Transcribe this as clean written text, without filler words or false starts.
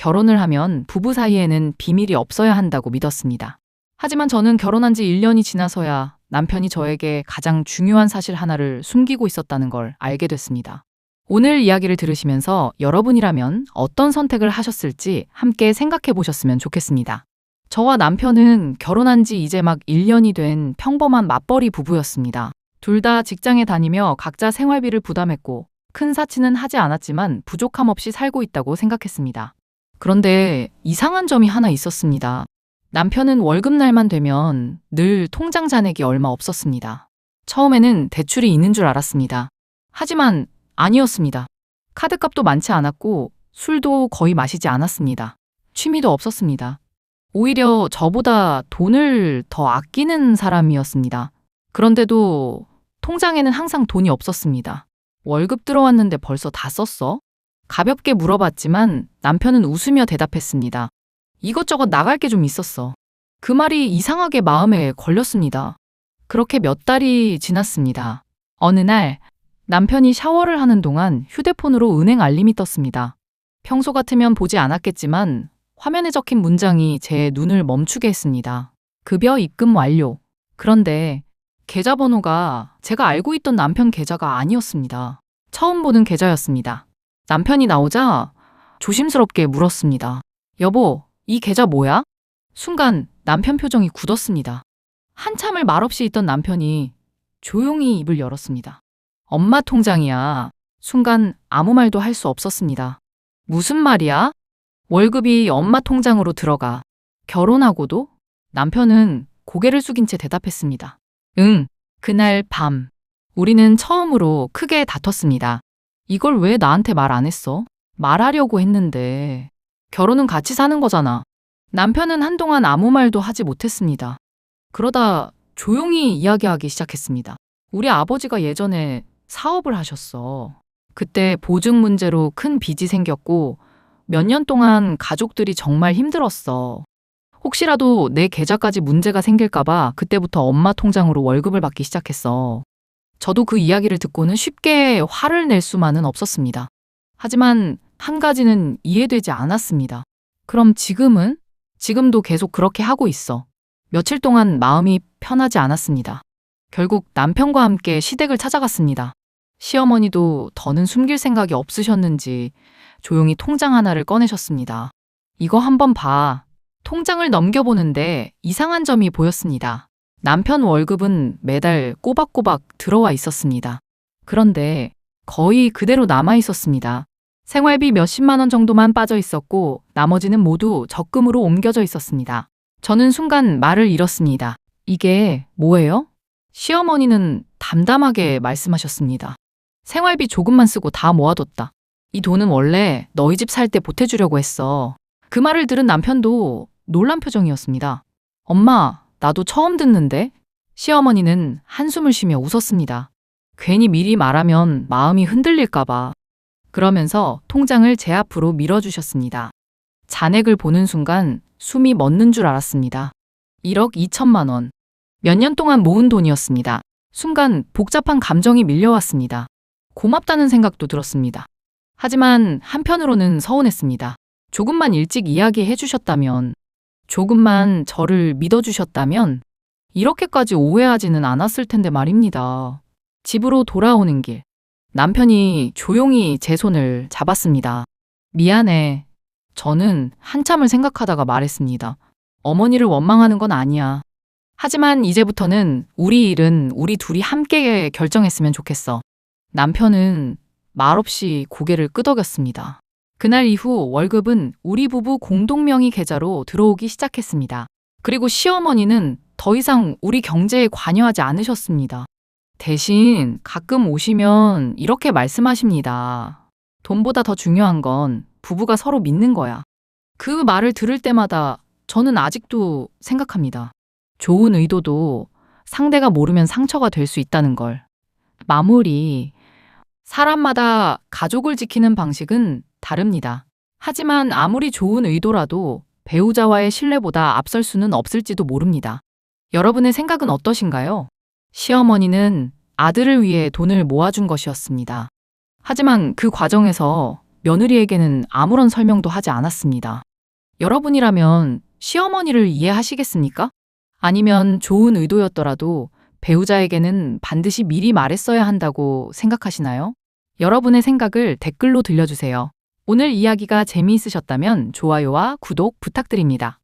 결혼을 하면 부부 사이에는 비밀이 없어야 한다고 믿었습니다. 하지만 저는 결혼한 지 1년이 지나서야 남편이 저에게 가장 중요한 사실 하나를 숨기고 있었다는 걸 알게 됐습니다. 오늘 이야기를 들으시면서 여러분이라면 어떤 선택을 하셨을지 함께 생각해 보셨으면 좋겠습니다. 저와 남편은 결혼한 지 이제 막 1년이 된 평범한 맞벌이 부부였습니다. 둘 다 직장에 다니며 각자 생활비를 부담했고 큰 사치는 하지 않았지만 부족함 없이 살고 있다고 생각했습니다. 그런데 이상한 점이 하나 있었습니다. 남편은 월급날만 되면 늘 통장 잔액이 얼마 없었습니다. 처음에는 대출이 있는 줄 알았습니다. 하지만 아니었습니다. 카드값도 많지 않았고 술도 거의 마시지 않았습니다. 취미도 없었습니다. 오히려 저보다 돈을 더 아끼는 사람이었습니다. 그런데도 통장에는 항상 돈이 없었습니다. 월급 들어왔는데 벌써 다 썼어? 가볍게 물어봤지만 남편은 웃으며 대답했습니다. 이것저것 나갈 게 좀 있었어. 그 말이 이상하게 마음에 걸렸습니다. 그렇게 몇 달이 지났습니다. 어느 날 남편이 샤워를 하는 동안 휴대폰으로 은행 알림이 떴습니다. 평소 같으면 보지 않았겠지만 화면에 적힌 문장이 제 눈을 멈추게 했습니다. 급여 입금 완료. 그런데 계좌번호가 제가 알고 있던 남편 계좌가 아니었습니다. 처음 보는 계좌였습니다. 남편이 나오자 조심스럽게 물었습니다. 여보, 이 계좌 뭐야? 순간 남편 표정이 굳었습니다. 한참을 말없이 있던 남편이 조용히 입을 열었습니다. 엄마 통장이야. 순간 아무 말도 할 수 없었습니다. 무슨 말이야? 월급이 엄마 통장으로 들어가. 결혼하고도? 남편은 고개를 숙인 채 대답했습니다. 응. 그날 밤 우리는 처음으로 크게 다퉜습니다. 이걸 왜 나한테 말 안 했어? 말하려고 했는데 결혼은 같이 사는 거잖아. 남편은 한동안 아무 말도 하지 못했습니다. 그러다 조용히 이야기하기 시작했습니다. 우리 아버지가 예전에 사업을 하셨어. 그때 보증 문제로 큰 빚이 생겼고 몇 년 동안 가족들이 정말 힘들었어. 혹시라도 내 계좌까지 문제가 생길까봐 그때부터 엄마 통장으로 월급을 받기 시작했어. 저도 그 이야기를 듣고는 쉽게 화를 낼 수만은 없었습니다. 하지만 한 가지는 이해되지 않았습니다. 그럼 지금은? 지금도 계속 그렇게 하고 있어. 며칠 동안 마음이 편하지 않았습니다. 결국 남편과 함께 시댁을 찾아갔습니다. 시어머니도 더는 숨길 생각이 없으셨는지 조용히 통장 하나를 꺼내셨습니다. 이거 한번 봐. 통장을 넘겨보는데 이상한 점이 보였습니다. 남편 월급은 매달 꼬박꼬박 들어와 있었습니다. 그런데 거의 그대로 남아 있었습니다. 생활비 몇십만 원 정도만 빠져 있었고 나머지는 모두 적금으로 옮겨져 있었습니다. 저는 순간 말을 잃었습니다. 이게 뭐예요? 시어머니는 담담하게 말씀하셨습니다. 생활비 조금만 쓰고 다 모아뒀다. 이 돈은 원래 너희 집 살 때 보태주려고 했어. 그 말을 들은 남편도 놀란 표정이었습니다. 엄마, 나도 처음 듣는데? 시어머니는 한숨을 쉬며 웃었습니다. 괜히 미리 말하면 마음이 흔들릴까봐. 그러면서 통장을 제 앞으로 밀어주셨습니다. 잔액을 보는 순간 숨이 멎는 줄 알았습니다. 1억 2천만 원. 몇 년 동안 모은 돈이었습니다. 순간 복잡한 감정이 밀려왔습니다. 고맙다는 생각도 들었습니다. 하지만 한편으로는 서운했습니다. 조금만 일찍 이야기해 주셨다면, 조금만 저를 믿어주셨다면 이렇게까지 오해하지는 않았을 텐데 말입니다. 집으로 돌아오는 길, 남편이 조용히 제 손을 잡았습니다. 미안해. 저는 한참을 생각하다가 말했습니다. 어머니를 원망하는 건 아니야. 하지만 이제부터는 우리 일은 우리 둘이 함께 결정했으면 좋겠어. 남편은 말없이 고개를 끄덕였습니다. 그날 이후 월급은 우리 부부 공동명의 계좌로 들어오기 시작했습니다. 그리고 시어머니는 더 이상 우리 경제에 관여하지 않으셨습니다. 대신 가끔 오시면 이렇게 말씀하십니다. 돈보다 더 중요한 건 부부가 서로 믿는 거야. 그 말을 들을 때마다 저는 아직도 생각합니다. 좋은 의도도 상대가 모르면 상처가 될 수 있다는 걸. 마무리. 사람마다 가족을 지키는 방식은 다릅니다. 하지만 아무리 좋은 의도라도 배우자와의 신뢰보다 앞설 수는 없을지도 모릅니다. 여러분의 생각은 어떠신가요? 시어머니는 아들을 위해 돈을 모아준 것이었습니다. 하지만 그 과정에서 며느리에게는 아무런 설명도 하지 않았습니다. 여러분이라면 시어머니를 이해하시겠습니까? 아니면 좋은 의도였더라도 배우자에게는 반드시 미리 말했어야 한다고 생각하시나요? 여러분의 생각을 댓글로 들려주세요. 오늘 이야기가 재미있으셨다면 좋아요와 구독 부탁드립니다.